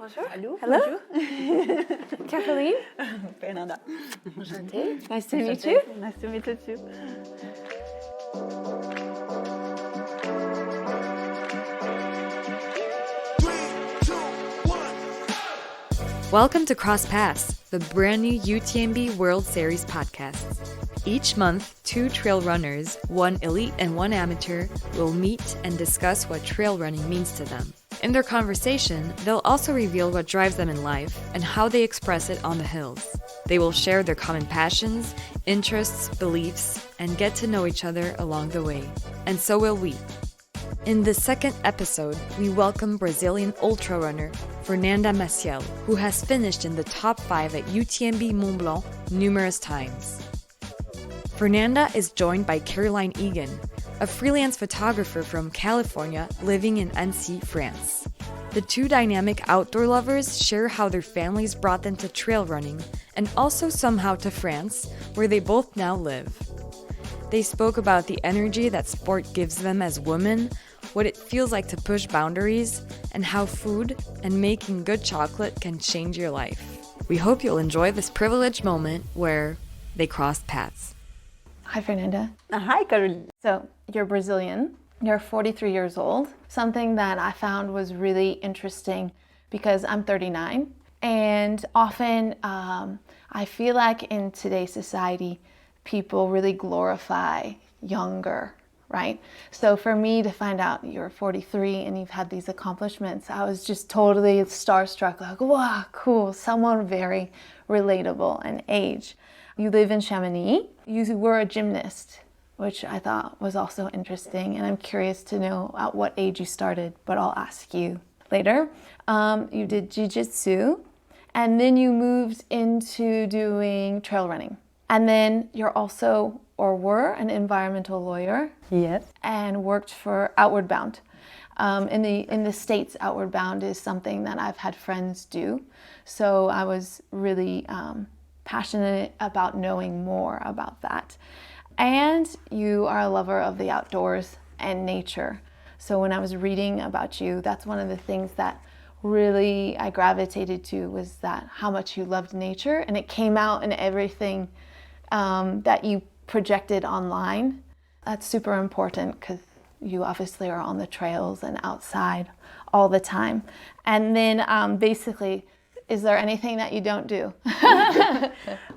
Bonjour. Hello. Hello. Bonjour. Caroline. Fernanda. Enchantée. Nice to meet you. Nice to meet you too. Welcome to Cross Paths, the brand new UTMB World Series podcast. Each month, two trail runners, one elite and one amateur, will meet and discuss what trail running means to them. In their conversation, they'll also reveal what drives them in life and how they express it on the hills. They will share their common passions, interests, beliefs, and get to know each other along the way. And so will we. In the second episode, we welcome Brazilian ultra runner Fernanda Maciel, who has finished in the top 5 at UTMB Mont-Blanc numerous times. Fernanda is joined by Caroline Egan, a freelance photographer from California living in Annecy, France. The two dynamic outdoor lovers share how their families brought them to trail running and also somehow to France, where they both now live. They spoke about the energy that sport gives them as women, what it feels like to push boundaries, and how food and making good chocolate can change your life. We hope you'll enjoy this privileged moment where they crossed paths. Hi, Fernanda. Hi, Caroline. So, you're Brazilian. You're 43 years old. Something that I found was really interesting because I'm 39. And often I feel like in today's society, people really glorify younger, right? So for me to find out you're 43 and you've had these accomplishments, I was just totally starstruck, like, wow, cool, someone very relatable in age. You live in Chamonix. You were a gymnast, which I thought was also interesting, and I'm curious to know at what age you started, but I'll ask you later. You did jiu-jitsu, and then you moved into doing trail running. And then you're also, or were, an environmental lawyer. Yes. And worked for Outward Bound. In the States, Outward Bound is something that I've had friends do. So I was really passionate about knowing more about that. And you are a lover of the outdoors and nature. So when I was reading about you, that's one of the things that really I gravitated to, was that how much you loved nature, and it came out in everything that you projected online. That's super important because you obviously are on the trails and outside all the time. And then basically, is there anything that you don't do?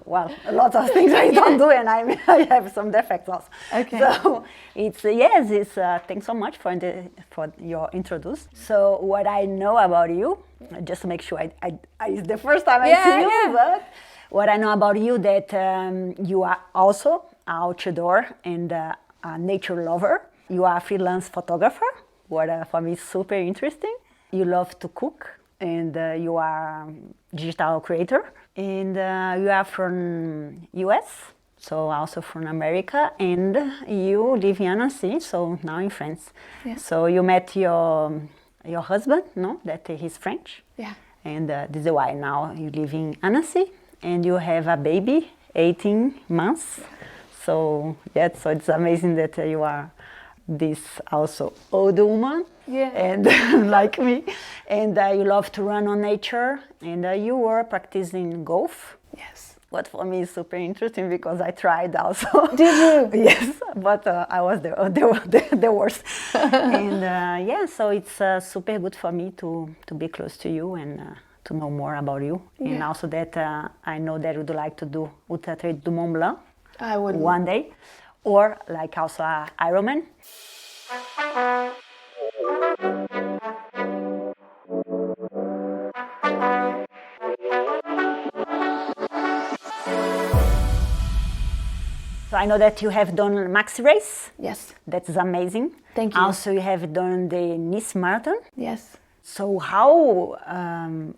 Well, a lot of things I don't do, and I have some defects also. Okay. So it's thanks so much for your introduce. So what I know about you, just to make sure it's the first time I see you, but what I know about you, that you are also outdoor and a nature lover. You are a freelance photographer, what for me is super interesting. You love to cook, and you are a digital creator. And you are from US, so also from America, and you live in Annecy, so now in France. Yeah. So you met your husband, no? That he's French. Yeah. And this is why now you live in Annecy. And you have a baby, 18 months. So so it's amazing that you are this also old woman, and like me, and you love to run on nature, and you were practicing golf. Yes. What for me is super interesting because I tried also. Did you? Yes, but I was the worst. And so it's super good for me to be close to you and to know more about you. And also that I know that you would like to do UTMB Mont-Blanc. I would. One day. Or like also a Ironman. So I know that you have done Maxi Race. Yes. That's amazing. Thank you. Also you have done the Nice Marathon. Yes. So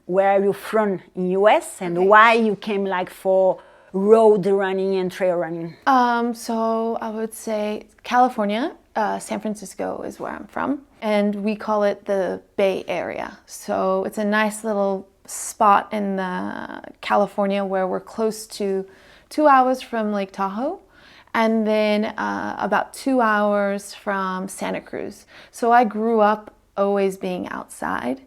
where are you from in US, and why you came like for road running and trail running? So I would say California, San Francisco is where I'm from, and we call it the Bay Area. So it's a nice little spot in California where we're close to 2 hours from Lake Tahoe, and then about 2 hours from Santa Cruz. So I grew up always being outside,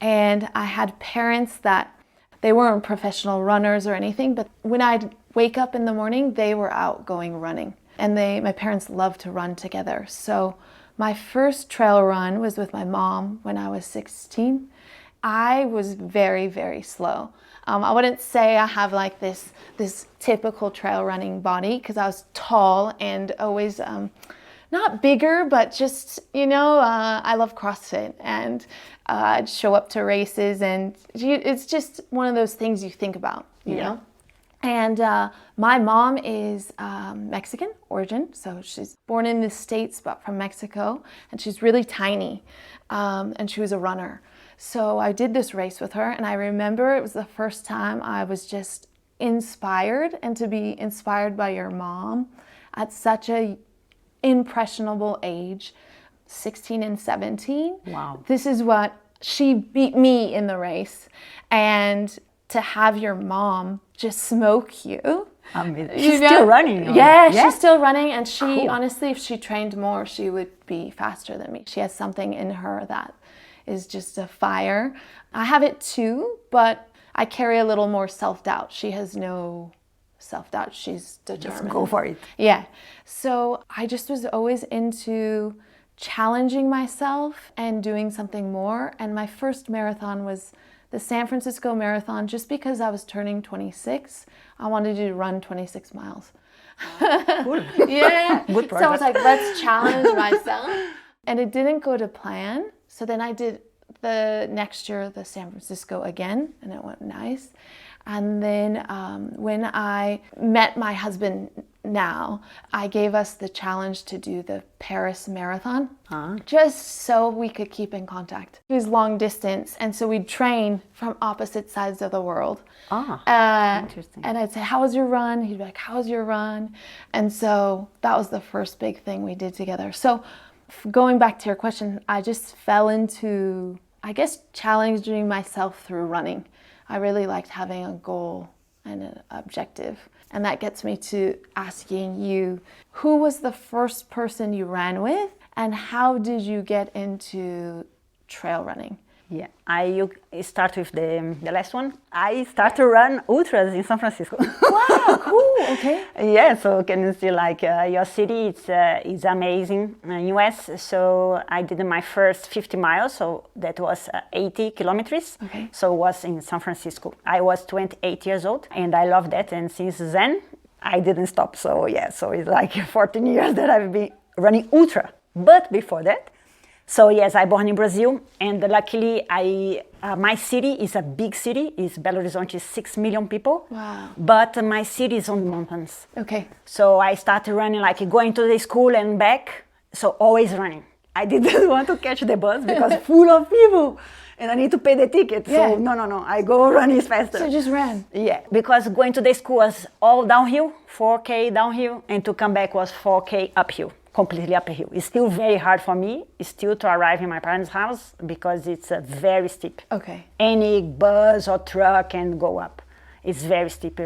And I had parents that they weren't professional runners or anything, but when I'd wake up in the morning, they were out going running. And my parents loved to run together. So my first trail run was with my mom when I was 16. I was very, very slow. I wouldn't say I have like this typical trail running body because I was tall and always not bigger, but just, I love CrossFit and I'd show up to races and it's just one of those things you think about, you know? And my mom is Mexican origin, so she's born in the States but from Mexico, and she's really tiny, and she was a runner. So I did this race with her, and I remember it was the first time I was just inspired, and to be inspired by your mom at such a impressionable age, 16 and 17. Wow. This is what she beat me in the race, and to have your mom just smoke you. I mean, she's still running. Yeah, she's still running, and she Cool. honestly, if she trained more, she would be faster than me. She has something in her that is just a fire. I have it too, but I carry a little more self-doubt. She has no self-doubt. She's determined. Just go for it. Yeah. So I just was always into challenging myself and doing something more. And my first marathon was the San Francisco Marathon. Just because I was turning 26, I wanted to run 26 miles. Cool. Yeah. Good So I was project. like, let's challenge myself. And it didn't go to plan. So then I did the next year, the San Francisco again, and it went nice. And then when I met my husband now, I gave us the challenge to do the Paris Marathon, just so we could keep in contact. It was long distance, and so we'd train from opposite sides of the world. Interesting. And I'd say, how was your run? He'd be like, how was your run? And so that was the first big thing we did together. So going back to your question, I just fell into, I guess, challenging myself through running. I really liked having a goal and an objective. And that gets me to asking you, who was the first person you ran with and how did you get into trail running? Yeah, you start with the last one. I start to run ultras in San Francisco. Wow, cool, okay. Yeah, so can you see like your city, it's amazing in US. So I did my first 50 miles, so that was 80 kilometers. Okay. So it was in San Francisco. I was 28 years old and I love that. And since then, I didn't stop. So yeah, so it's like 14 years that I've been running ultra. But before that, so yes, I born in Brazil, and luckily my city is a big city. It's Belo Horizonte, 6 million people. Wow. But my city is on the mountains. Okay. So I started running, like going to the school and back. So always running. I didn't want to catch the bus because full of people, and I need to pay the ticket. Yeah. So no, I go running faster. So you just ran? Yeah, because going to the school was all downhill, 4K downhill, and to come back was 4K uphill. Completely uphill. It's still very hard for me, still to arrive in my parents' house because it's very steep. Okay. Any bus or truck can go up. It's very steep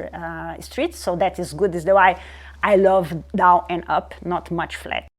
streets, so that is good. Is the why I love down and up, not much flat.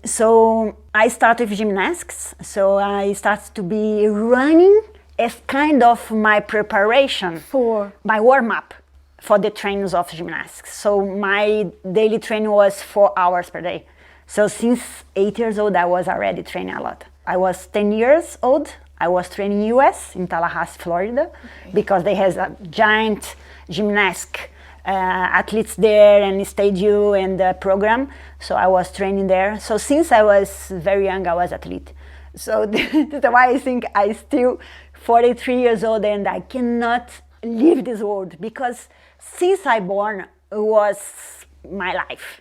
So I started with gymnastics. So I started to be running as kind of my preparation For? my warm-up for the trainings of gymnastics. So my daily training was 4 hours per day. So since 8 years old, I was already training a lot. I was 10 years old. I was training US in Tallahassee, Florida, because they have a giant gymnastic athletes there and stadium and program. So I was training there. So since I was very young, I was athlete. So that's why I think I still 43 years old and I cannot leave this world because since I born was my life.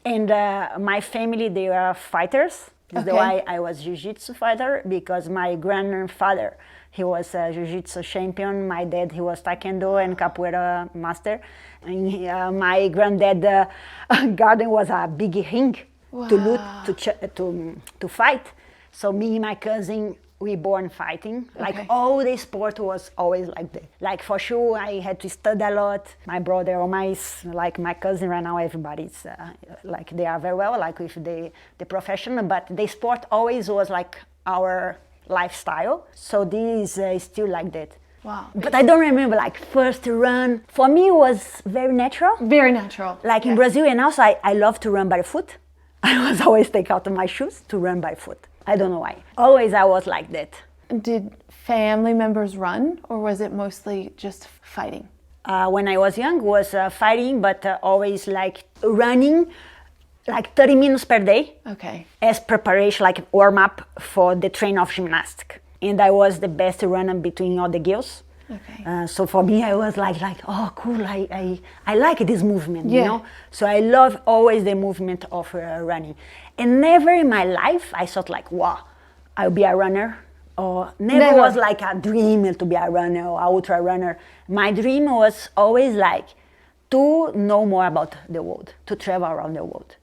And my family, they are fighters. That's why I was jiu-jitsu fighter because my grandfather, he was a jiu-jitsu champion. My dad, he was taekwondo and capoeira master. And my granddad garden was a big ring to loot, to fight. So me and my cousin, we born fighting. Like all the sport was always like that. Like for sure, I had to study a lot. My brother or my cousin right now, everybody's like they are very well, like with the profession. But the sport always was like our lifestyle. So this is still like that. Wow. But I don't remember like first run. For me, it was very natural. Very natural. Like in Brazil, and also I love to run by foot. I was always take out my shoes to run by foot. I don't know why. Always I was like that. Did family members run, or was it mostly just fighting? When I was young, was fighting, but always like running, like 30 minutes per day. Okay. As preparation, like warm up for the train of gymnastics. And I was the best runner between all the girls. Okay. So for me, I was like, oh, cool. I like this movement, Yeah. you know. So I love always the movement of running. And never in my life I thought like, wow, I'll be a runner. Or never was like a dream to be a runner or ultra runner. My dream was always like to know more about the world, to travel around the world.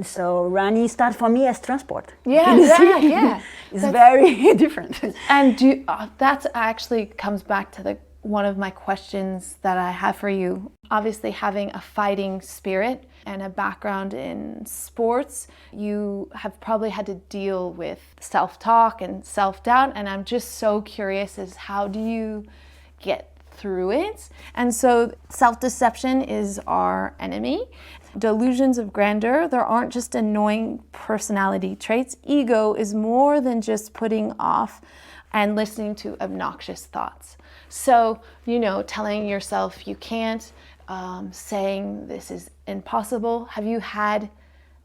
So running started for me as transport. Yeah, yeah. It's very different. And that actually comes back to one of my questions that I have for you. Obviously, having a fighting spirit and a background in sports, you have probably had to deal with self-talk and self-doubt. And I'm just so curious as how do you get through it? And so self-deception is our enemy. Delusions of grandeur, there aren't just annoying personality traits. Ego is more than just putting off and listening to obnoxious thoughts. So, telling yourself you can't, saying this is impossible. Have you had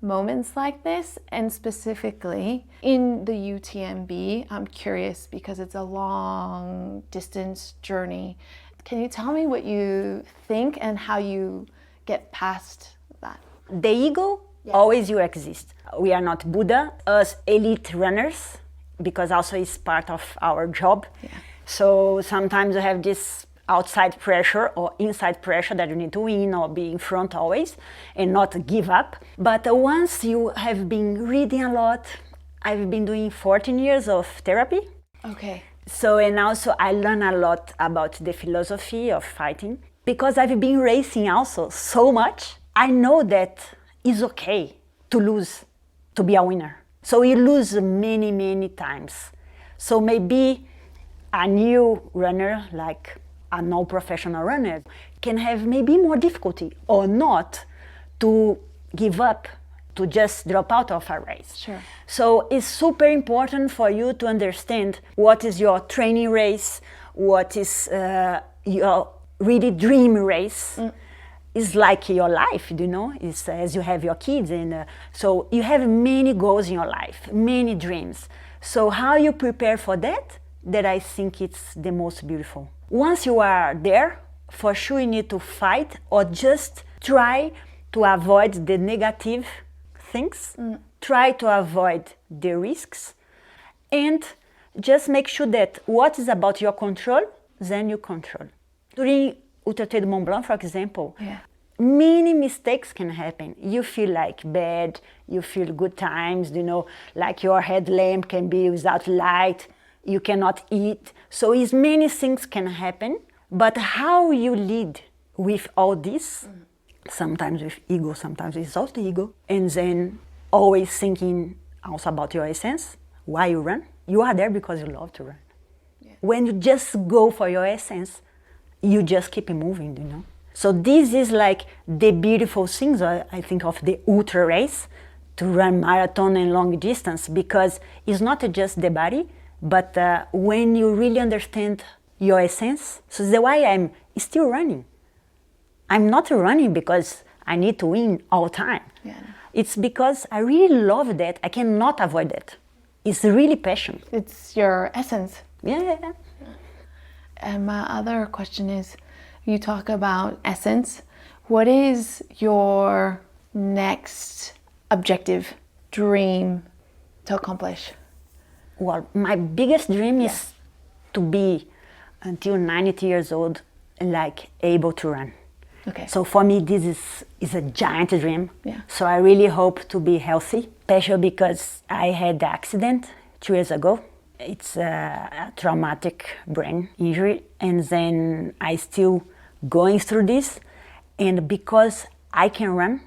moments like this? And specifically in the UTMB, I'm curious because it's a long distance journey. Can you tell me what you think and how you get past that? The ego always will exist. We are not Buddha, us elite runners, because also it's part of our job. Yeah. So sometimes you have this outside pressure or inside pressure that you need to win or be in front always and not give up. But once you have been reading a lot, I've been doing 14 years of therapy. Okay. So, and also I learn a lot about the philosophy of fighting. Because I've been racing also so much, I know that it's okay to lose, to be a winner. So you lose many, many times. So maybe a new runner, like a non-professional runner, can have maybe more difficulty or not to give up, to just drop out of a race. Sure. So it's super important for you to understand what is your training race, what is your really dream race. It's like your life, it's as you have your kids, and so you have many goals in your life, many dreams. So how you prepare for that I think it's the most beautiful. Once you are there, for sure you need to fight or just try to avoid the negative things, try to avoid the risks, and just make sure that what is about your control, then you control. During UTMB Mont-Blanc, for example, many mistakes can happen. You feel like bad, you feel good times, like your headlamp can be without light, you cannot eat. So it's many things can happen, but how you lead with all this, sometimes with ego, sometimes without the ego, and then always thinking also about your essence, why you run. You are there because you love to run. Yeah. When you just go for your essence, you just keep moving, So this is like the beautiful things, I think, of the ultra race, to run marathon and long distance, because it's not just the body, but when you really understand your essence. So that's why I'm still running. I'm not running because I need to win all the time. Yeah. It's because I really love that. I cannot avoid that. It's really passion. It's your essence. Yeah. And my other question is, you talk about essence. What is your next objective, dream to accomplish? Well, my biggest dream is to be until 90 years old, like able to run. Okay. So for me, this is a giant dream. Yeah. So I really hope to be healthy, especially because I had an accident 2 years ago. It's a traumatic brain injury, and then I still going through this. And because I can run,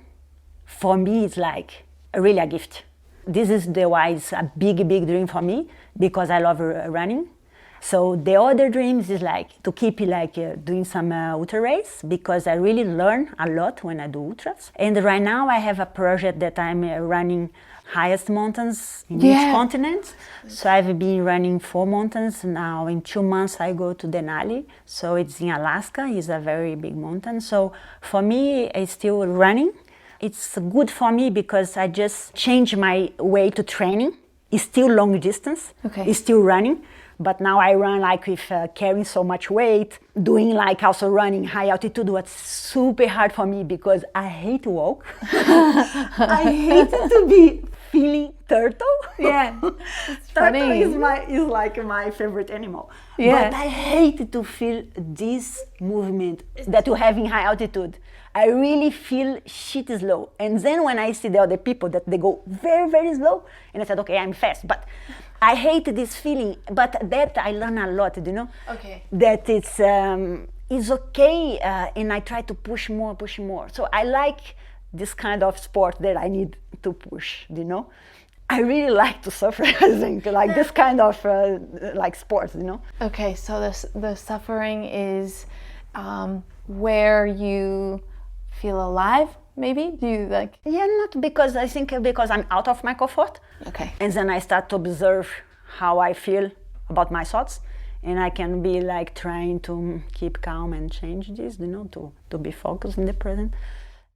for me it's like really a gift. This is why it's a big dream for me, because I love running. So the other dreams is like to keep doing some ultra race, because I really learn a lot when I do ultras. And right now I have a project that I'm running highest mountains in each continent. So I've been running 4 mountains now. In 2 months I go to Denali. So it's in Alaska. It's a very big mountain. So for me, it's still running. It's good for me because I just change my way to training. It's still long distance. Okay. It's still running. But now I run like with carrying so much weight, doing like also running high altitude was super hard for me because I hate to walk. I hate to be feeling turtle. Yeah, it's funny. Turtle is like my favorite animal. Yeah. But I hate to feel this movement that you have in high altitude. I really feel shit slow. And then when I see the other people that they go very, very slow, and I said, okay, I'm fast. But I hate this feeling, but that I learn a lot, you know? Okay. That it's okay, and I try to push more. So I like this kind of sport that I need to push, you know? I really like to suffer, I think, like this kind of like sports, you know? Okay, so the suffering is where you feel alive, maybe? Do you like? Yeah, not because I think because I'm out of my comfort. Okay. And then I start to observe how I feel about my thoughts, and I can be like trying to keep calm and change this, you know, to be focused in the present.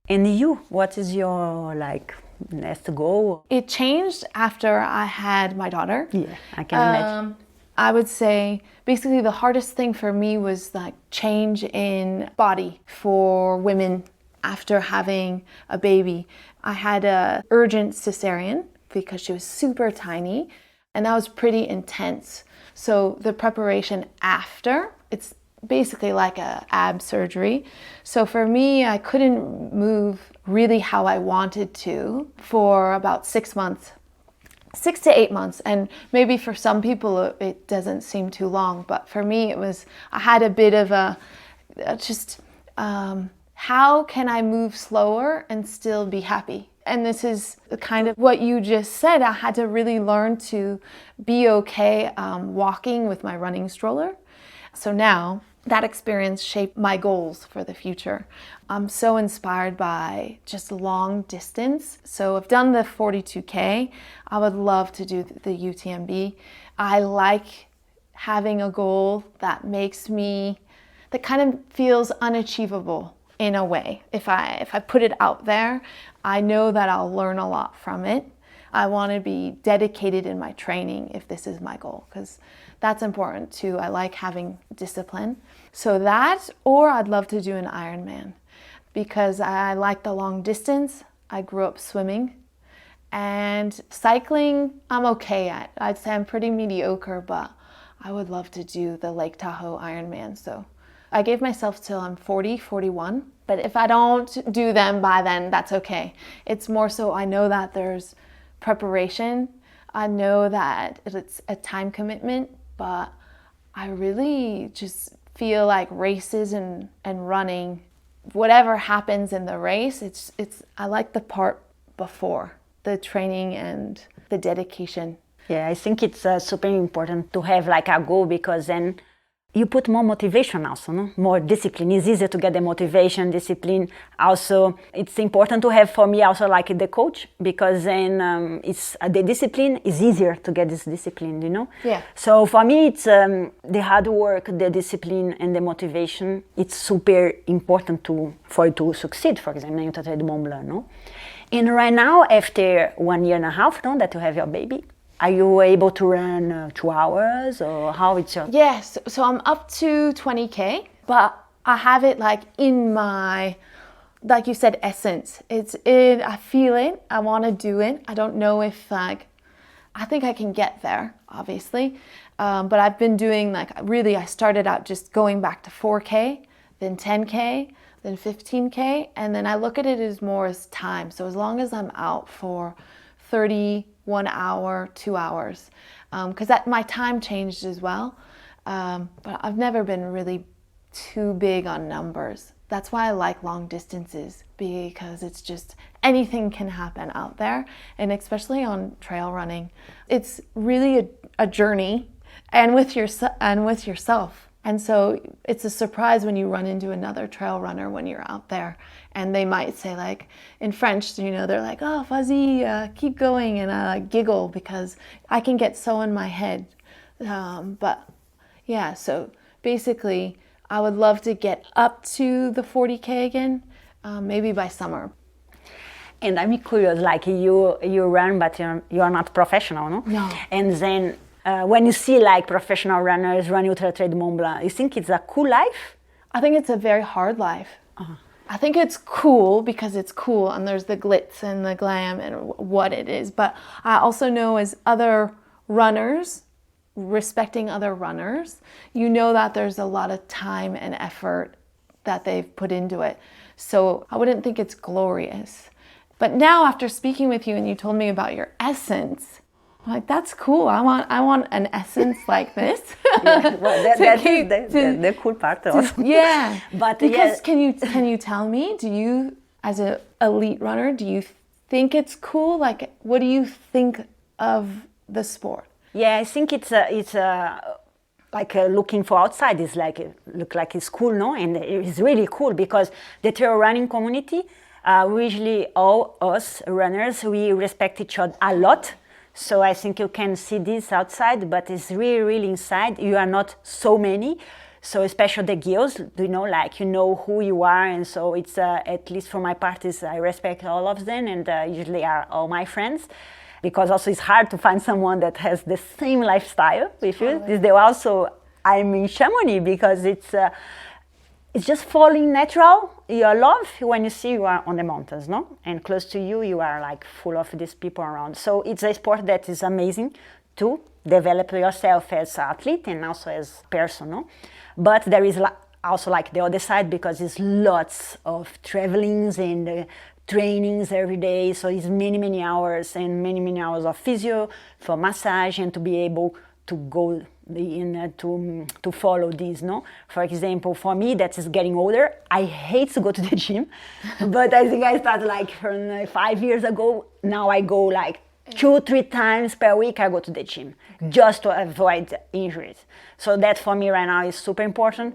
And you, what is your like next goal? It changed after I had my daughter. Yeah, I can imagine. I would say basically the hardest thing for me was like change in body for women after having a baby. I had a urgent cesarean because she was super tiny, and that was pretty intense. So the preparation after, it's basically like a ab surgery. So for me, I couldn't move really how I wanted to for about 6 months. 6 to 8 months, and maybe for some people it doesn't seem too long, but for me it was, I had a bit of a just how can I move slower and still be happy? And this is kind of what you just said. I had to really learn to be okay walking with my running stroller. So now that experience shaped my goals for the future. I'm so inspired by just long distance. So I've done the 42K. I would love to do the UTMB. I like having a goal that that kind of feels unachievable in a way. If I put it out there, I know that I'll learn a lot from it. I want to be dedicated in my training if this is my goal, because that's important too. I like having discipline. So that, or I'd love to do an Ironman because I like the long distance. I grew up swimming, and cycling I'm okay at. I'd say I'm pretty mediocre, but I would love to do the Lake Tahoe Ironman. So I gave myself till I'm 40, 41. But if I don't do them by then, that's okay. It's more so I know that there's preparation. I know that it's a time commitment, but I really just feel like races and running, whatever happens in the race, it's I like the part before, the training and the dedication. Yeah, I think it's super important to have like a goal, because then you put more motivation also, no? More discipline. It's easier to get the motivation, discipline. Also, it's important to have for me also like the coach, because then it's the discipline is easier to get this discipline, you know? Yeah. So for me, it's the hard work, the discipline, and the motivation. It's super important for you to succeed, for example, in UTMB Mont-Blanc, no? And right now, after 1 year and a half, no, that you have your baby, are you able to run 2 hours, or how it's your... Yes, so I'm up to 20K, but I have it like in my, like you said, essence. I feel it, I want to do it. I don't know if I think I can get there, obviously. But I've been doing I started out just going back to 4K, then 10K, then 15K. And then I look at it as more as time. So as long as I'm out for 1 hour, 2 hours, because my time changed as well. But I've never been really too big on numbers. That's why I like long distances, because it's just anything can happen out there. And especially on trail running, it's really a journey and with yourself. And so it's a surprise when you run into another trail runner when you're out there, and they might say, like in French, they're like, oh, vas-y, keep going. And I like giggle because I can get so in my head. But yeah, so basically I would love to get up to the 40K again, maybe by summer. And I'm curious, like you run, but you're not professional, no? No. And then when you see like professional runners run Ultra Trail Mont Blanc, you think it's a cool life? I think it's a very hard life. I think it's cool because it's cool and there's the glitz and the glam and what it is. But I also know as other runners, respecting other runners, that there's a lot of time and effort that they've put into it. So I wouldn't think it's glorious. But now after speaking with you and you told me about your essence, I'm like, that's cool. I want an essence like this. Yeah, well, that's the cool part also. Yeah. But because can you tell me, do you, as an elite runner, do you think it's cool? Like, what do you think of the sport? Yeah, I think it's like looking for outside is like look like it's cool, no? And it's really cool because the trail running community, usually all us runners, we respect each other a lot. So I think you can see this outside, but it's really, really inside. You are not so many. So especially the girls, like who you are, and so it's at least for my part is I respect all of them, and usually are all my friends. Because also it's hard to find someone that has the same lifestyle with you. I'm in Chamonix because it's just falling natural. Your love when you see you are on the mountains, no? And close to you, you are like full of these people around. So it's a sport that is amazing to develop yourself as an athlete and also as person, no? But there is also like the other side because it's lots of travelings and trainings every day, so it's many hours and many hours of physio for massage and to be able to go in to follow this, no? For example, for me that is getting older, I hate to go to the gym, but I think I started like from 5 years ago. Now I go like 2-3 times per week. I go to the gym just to avoid injuries. So that for me right now is super important.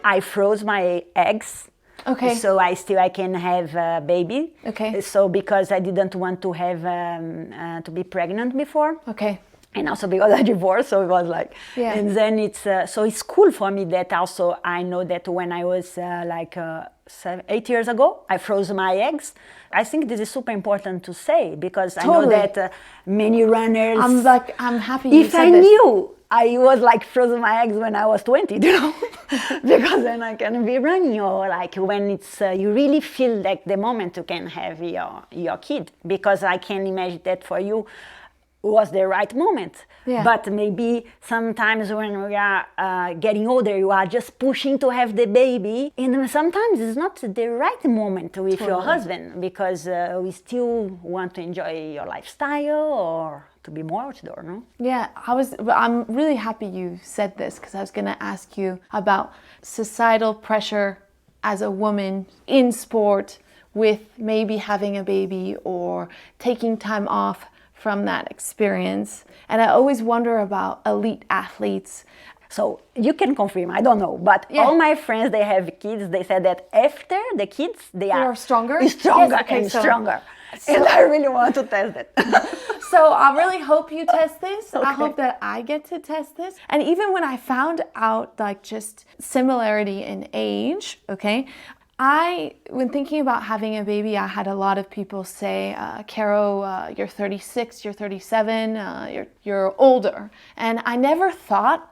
I froze my eggs. Okay. So I can have a baby. Okay. So because I didn't want to have to be pregnant before. Okay. And also because I divorced, so it was like. Yeah. And then so it's cool for me that also I know that when I was 8 years ago, I froze my eggs. I think this is super important to say because Totally. I know that many runners. I'm happy you If said I this. knew. I was like frozen my eggs when I was 20, because then I can be running, or like when it's you really feel like the moment you can have your kid, because I can imagine that for you was the right moment. Yeah. But maybe sometimes when we are getting older, you are just pushing to have the baby, and sometimes it's not the right moment with your husband because we still want to enjoy your lifestyle or to be more outdoor, no? Yeah, I'm really happy you said this because I was going to ask you about societal pressure as a woman in sport with maybe having a baby or taking time off from that experience. And I always wonder about elite athletes. So you can confirm, I don't know, but all my friends, they have kids, they said that after the kids, they are stronger? Stronger Yes, okay, and so- stronger. And I really want to test that. So I really hope you test this. Okay. I hope that I get to test this. And even when I found out like just similarity in age, okay, when thinking about having a baby, I had a lot of people say, Caro, you're 36, you're 37, you're older. And I never thought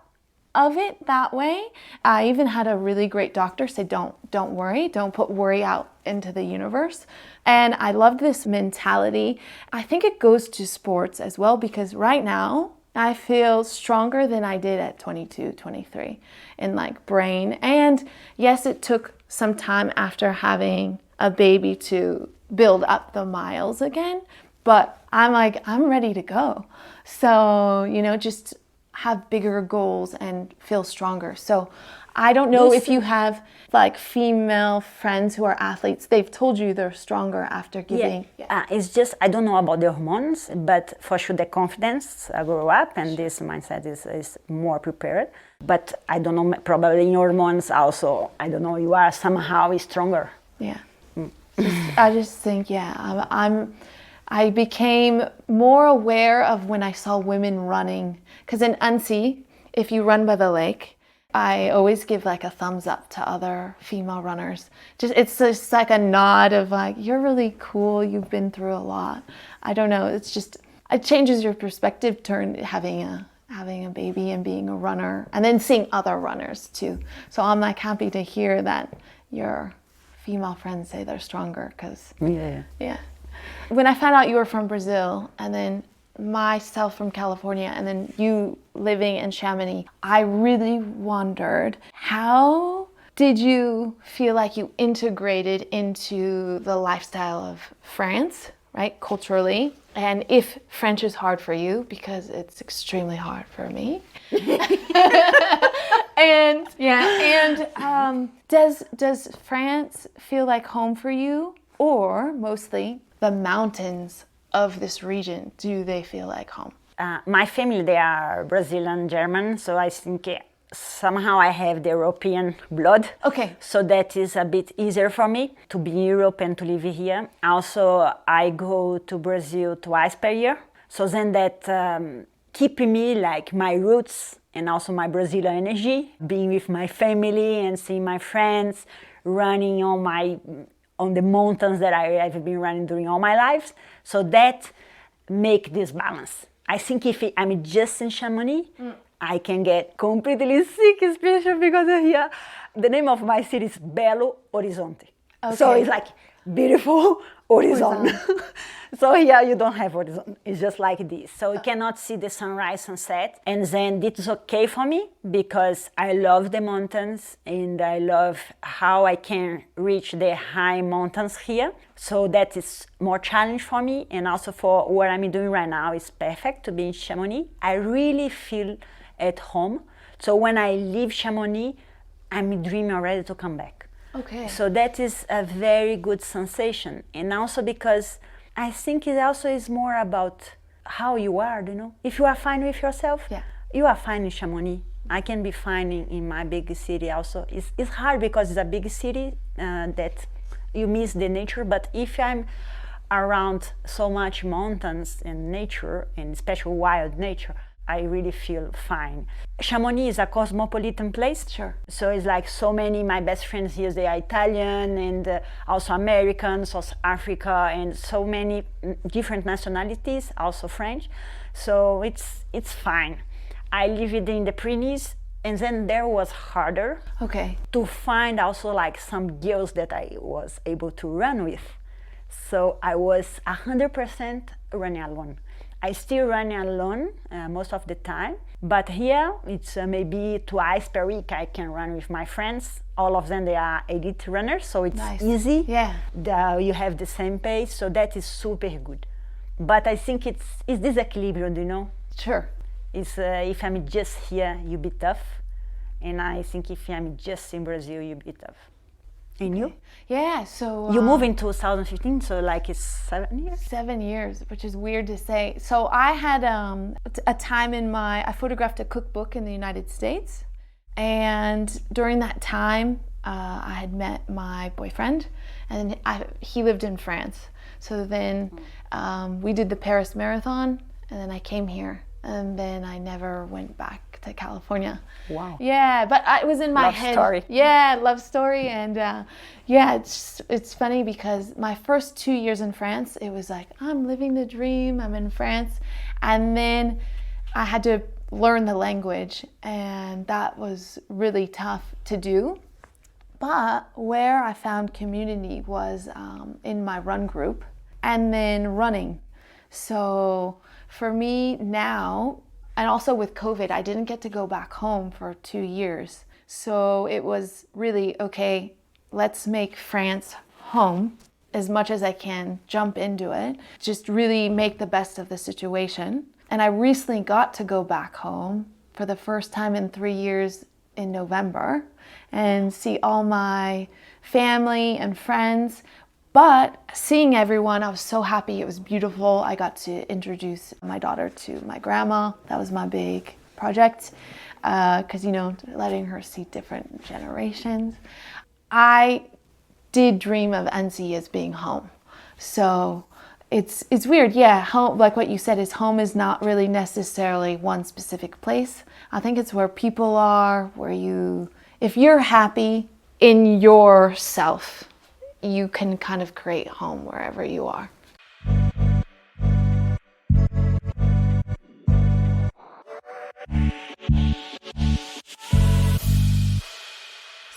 of it that way. I even had a really great doctor say, don't worry, don't put worry out into the universe. And I loved this mentality. I think it goes to sports as well, because right now I feel stronger than I did at 22, 23 in like brain. And yes, it took some time after having a baby to build up the miles again. but I'm like, I'm ready to go. So, just have bigger goals and feel stronger. So I don't know if you have like female friends who are athletes, they've told you they're stronger after giving. It's just, I don't know about the hormones, but for sure the confidence I grew up and this mindset is more prepared. But I don't know, probably in hormones also, I don't know, you are somehow stronger. Yeah. I just think, I became more aware of when I saw women running. Because in Annecy, if you run by the lake, I always give like a thumbs up to other female runners. It's just like a nod of like, you're really cool, you've been through a lot. I don't know, it changes your perspective having a baby and being a runner and then seeing other runners too. So I'm like happy to hear that your female friends say they're stronger because when I found out you were from Brazil and then myself from California and then you living in Chamonix, I really wondered, how did you feel like you integrated into the lifestyle of France, right, culturally? And if French is hard for you, because it's extremely hard for me. Does France feel like home for you, or mostly the mountains of this region, do they feel like home? My family, they are Brazilian, German, so I think somehow I have the European blood. Okay. So that is a bit easier for me to be in Europe and to live here. Also, I go to Brazil twice per year. So then that keep me like my roots and also my Brazilian energy, being with my family and seeing my friends, running on the mountains that I have been running during all my life. So that make this balance. I think if I'm just in Chamonix, I can get completely sick, especially because here, the name of my city is Belo Horizonte. Okay. So it's like beautiful horizon. So here you don't have horizon. It's just like this. So you cannot see the sunrise, sunset. And then it's okay for me because I love the mountains and I love how I can reach the high mountains here. So that is more challenge for me. And also for what I'm doing right now is perfect to be in Chamonix. I really feel at home. So when I leave Chamonix, I'm dreaming already to come back. Okay. So that is a very good sensation. And also because I think it also is more about how you are, If you are fine with yourself, you are fine in Chamonix. I can be fine in my big city also. It's hard because it's a big city that you miss the nature. But if I'm around so much mountains and nature, and especially wild nature, I really feel fine. Chamonix is a cosmopolitan place. Sure. So it's like so many, my best friends here, they are Italian and also American, South Africa, and so many different nationalities, also French. So it's fine. I lived in the Pyrenees, and then there was harder to find also like some girls that I was able to run with. So I was 100% running alone. I still run alone most of the time, but here it's maybe twice per week I can run with my friends. All of them, they are elite runners, so it's easy. Yeah. You have the same pace, so that is super good. But I think it's disequilibrium, Sure. It's if I'm just here, you be tough, and I think if I'm just in Brazil, you be tough. And you? Yeah, so... You moved in 2015, so like it's 7 years? 7 years, which is weird to say. So I had a time I photographed a cookbook in the United States. And during that time, I had met my boyfriend, and he lived in France. So then we did the Paris Marathon, and then I came here. And then I never went back to California. Wow. Yeah, but it was in my head. Love story. Yeah, love story. And it's funny because my first 2 years in France, it was like, I'm living the dream, I'm in France. And then I had to learn the language, and that was really tough to do. But where I found community was in my run group and then running. So for me now, and also with COVID, I didn't get to go back home for 2 years. So it was really, okay, let's make France home. as much as I can, jump into it, just really make the best of the situation. And I recently got to go back home for the first time in 3 years in November and see all my family and friends. But seeing everyone, I was so happy. It was beautiful. I got to introduce my daughter to my grandma. That was my big project because, letting her see different generations. I did dream of Annecy as being home. So it's weird. Yeah, home, like what you said, is home is not really necessarily one specific place. I think it's where people are, if you're happy in yourself, you can kind of create home wherever you are.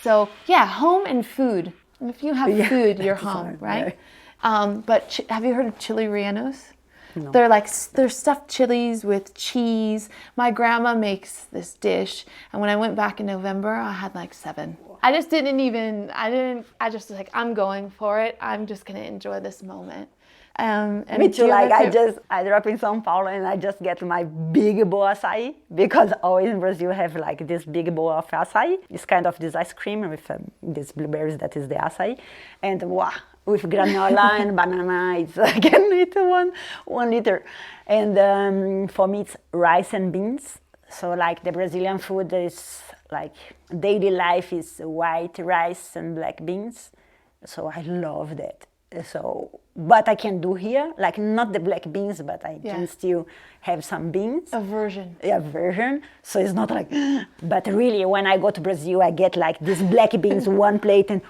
So yeah, home and food. If you have food, you're home, right? But have you heard of chili rellenos? No. They're stuffed chilies with cheese. My grandma makes this dish, and when I went back in November, I had like 7. I just was like, I'm going for it. I'm just gonna enjoy this moment. And Me too, I drop in São Paulo and I just get my big bowl açaí, because always in Brazil you have like this big bowl of açaí. It's kind of this ice cream with these blueberries that is the açaí. And wow, with granola and banana, I can eat 1 liter. And for me it's rice and beans. So like the Brazilian food is like daily life is white rice and black beans. So I love that. So, but I can do here, like not the black beans, but I can still have some beans. A version. So it's not like, but really when I go to Brazil, I get like these black beans, 1 plate, and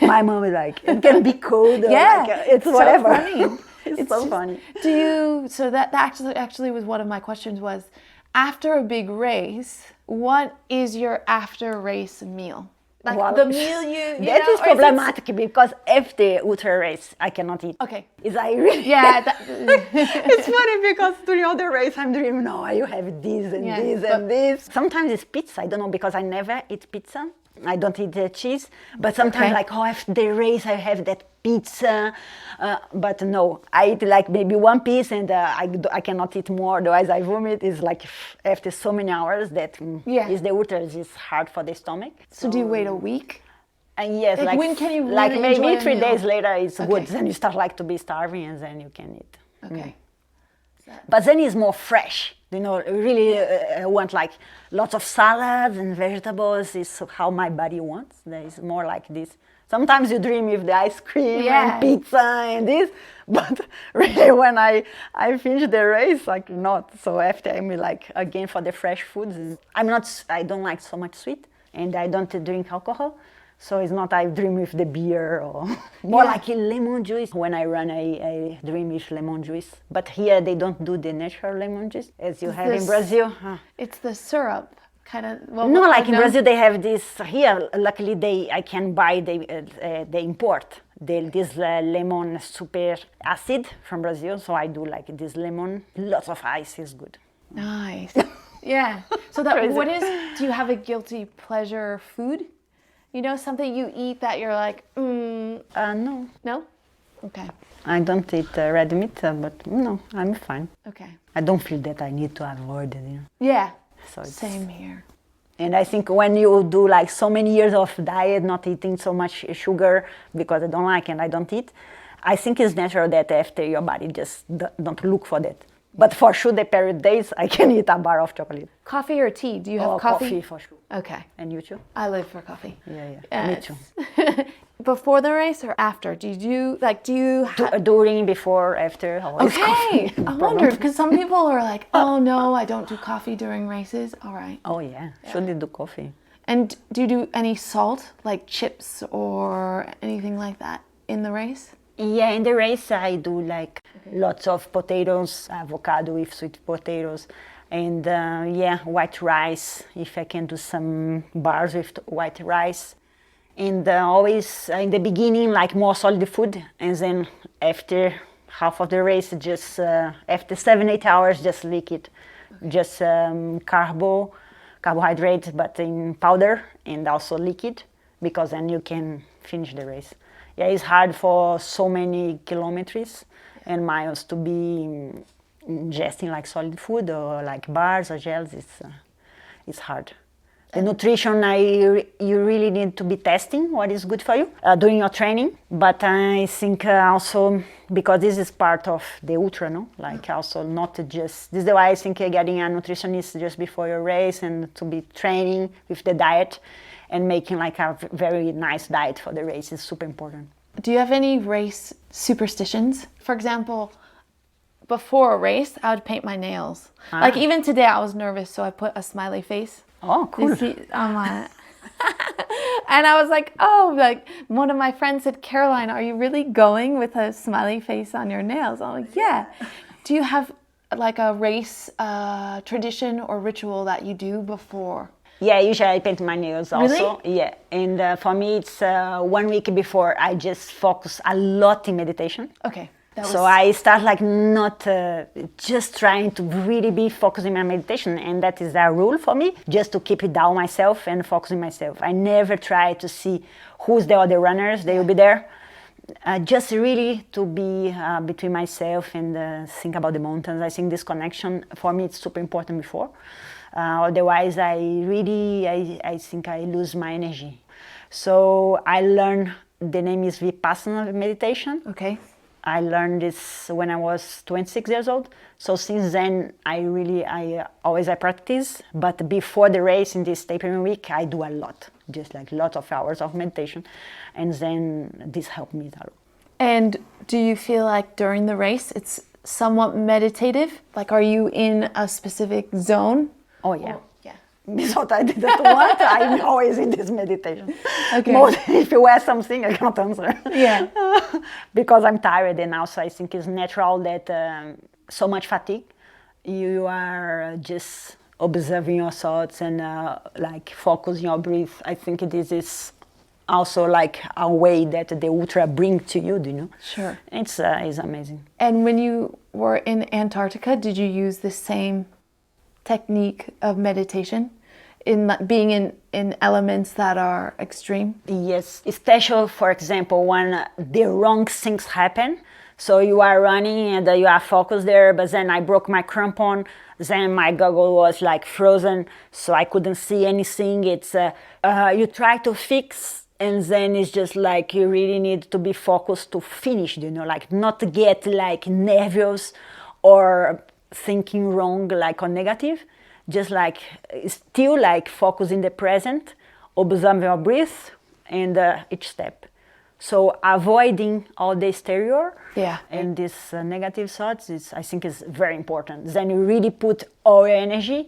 my mom is like, it can be cold. Yeah, like, it's whatever. So funny. It's so funny. So that actually was one of my questions was, after a big race, what is your after race meal? Like the meal that is problematic because after ultra race I cannot eat. Okay. Is I really? Yeah. It's funny because during all the race I'm dreaming, no, you have this and this and this. Sometimes it's pizza. I don't know, because I never eat pizza. I don't eat cheese, but sometimes after the race I have that pizza, but no, I eat like maybe 1 piece and I cannot eat more, otherwise I vomit. It's like after so many hours that is the ultra is hard for the stomach. So do you wait a week? And yes, like when can you really like maybe enjoy 3 days later it's good. Then you start like to be starving and then you can eat. Okay. But then it's more fresh. Really want like lots of salads and vegetables. Is how my body wants. There is more like this. Sometimes you dream with the ice cream and pizza and this, but really when I finish the race, like not. So after I'm like again for the fresh foods. I don't like so much sweet, and I don't drink alcohol. So it's not I dream with the beer or more like lemon juice. When I run, I dream with lemon juice. But here they don't do the natural lemon juice as you have in Brazil. It's the syrup kind of. Well, no, like in Brazil they have this. Here, luckily I can buy the import. This lemon super acid from Brazil. So I do like this lemon. Lots of ice is good. Nice. Yeah. So do you have a guilty pleasure food? Something you eat that you're like, No. No? Okay. I don't eat red meat, but no, I'm fine. Okay. I don't feel that I need to avoid it. Yeah. So same here. And I think when you do like so many years of diet, not eating so much sugar because I don't like and I don't eat, I think it's natural that after your body just don't look for that. But for sure, the period days, I can eat a bar of chocolate. Coffee or tea? Do you have coffee? Coffee for sure. Okay. And you too? I live for coffee. Yeah. Me too. Before the race or after? During, before, after, always coffee. I wondered, because some people are like, oh no, I don't do coffee during races. All right. Oh yeah, shouldn't do coffee. And do you do any salt, like chips or anything like that in the race? Yeah, in the race I do like lots of potatoes, avocado with sweet potatoes, and white rice, if I can do some bars with white rice. And always in the beginning like more solid food, and then after half of the race, just after 7-8 hours, just liquid, just carbohydrate, but in powder and also liquid, because then you can finish the race. Yeah, it's hard for so many kilometers and miles to be ingesting like solid food or like bars or gels. It's hard. The nutrition, you really need to be testing what is good for you during your training. But I think also, because this is part of the ultra, no? Like also not just, this is why I think getting a nutritionist just before your race and to be training with the diet and making like a very nice diet for the race is super important. Do you have any race superstitions? For example, before a race, I would paint my nails. Like even today I was nervous, so I put a smiley face. Oh, cool. You see, and I was like, oh, like one of my friends said, Caroline, are you really going with a smiley face on your nails? I'm like, yeah. Do you have like a race tradition or ritual that you do before? Yeah, usually I paint my nails also. Really? Yeah, and for me it's 1 week before I just focus a lot in meditation. Okay. So I start like not just trying to really be focusing on meditation, and that is a rule for me, just to keep it down myself and focusing myself. I never try to see who's the other runners, they will be there. Just really to be between myself and think about the mountains. I think this connection for me it's super important before. Otherwise I think I lose my energy. So I learned, the name is Vipassana meditation. Okay. I learned this when I was 26 years old. So since then, I always practice. But before the race in this tapering week, I do a lot, just like lots of hours of meditation. And then this helped me a lot. And do you feel like during the race, it's somewhat meditative? Like, are you in a specific zone? Oh, yeah. Yeah. Because I didn't want, I'm always in this meditation. Okay. If you ask something, I can't answer. Yeah. Because I'm tired, and also I think it's natural that so much fatigue, you are just observing your thoughts and like focusing your breath. I think this is also like a way that the ultra bring to you, you know? Sure. It's amazing. And when you were in Antarctica, did you use the same technique of meditation in being in elements that are extreme? Yes, especially for example when the wrong things happen. So you are running and you are focused there, but then I broke my crampon, then my goggle was like frozen, so I couldn't see anything. It's you try to fix, and then it's just like you really need to be focused to finish, you know, like not to get like nervous or thinking wrong, like or negative. Just like still like focus in the present, observe your breath and each step. So avoiding all the exterior and these negative thoughts I think is very important. Then you really put all your energy,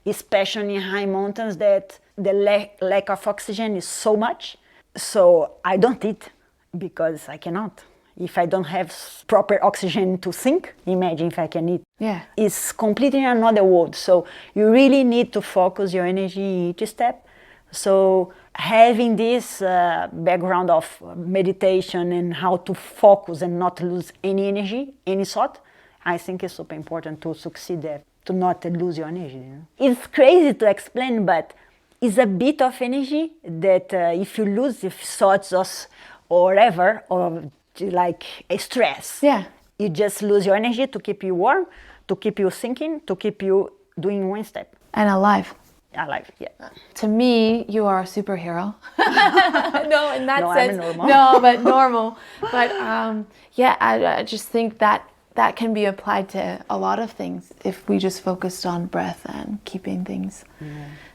especially in high mountains that the lack of oxygen is so much. So I don't eat because I cannot. If I don't have proper oxygen to think, imagine if I can eat. Yeah. It's completely another world. So you really need to focus your energy in each step. So having this background of meditation and how to focus and not lose any energy, any thought, I think is super important to succeed there, to not lose your energy. You know? It's crazy to explain, but it's a bit of energy that if you lose the thoughts or whatever, or like a stress. Yeah. You just lose your energy to keep you warm, to keep you thinking, to keep you doing one step. And alive. Alive, yeah. To me, you are a superhero. No, in that sense. I'm normal. No, but normal. But I just think that can be applied to a lot of things if we just focused on breath and keeping things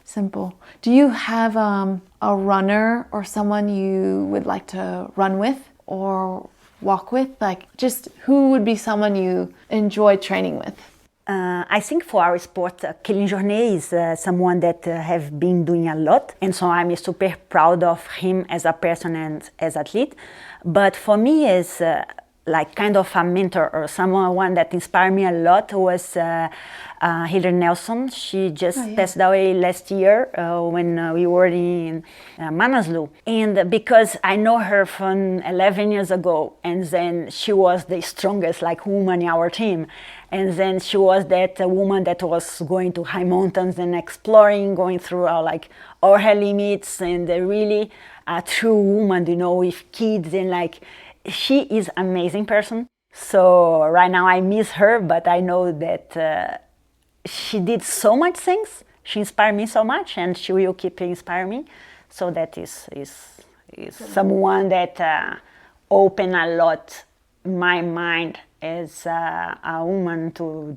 simple. Do you have a runner or someone you would like to run with or walk with? Like, just who would be someone you enjoy training with? I think for our sport, Caroline Egan is someone that have been doing a lot, and so I'm super proud of him as a person and as athlete. But for me, as like kind of a mentor or someone that inspired me a lot was Hillary Nelson. She just passed away last year when we were in Manaslu. And because I know her from 11 years ago, and then she was the strongest like woman in our team. And then she was that woman that was going to high mountains and exploring, going through all her limits, and really a true woman, with kids, and she is an amazing person. So right now I miss her, but I know that she did so much things. She inspired me so much, and she will keep inspiring me. So that is someone that opened a lot my mind as a woman to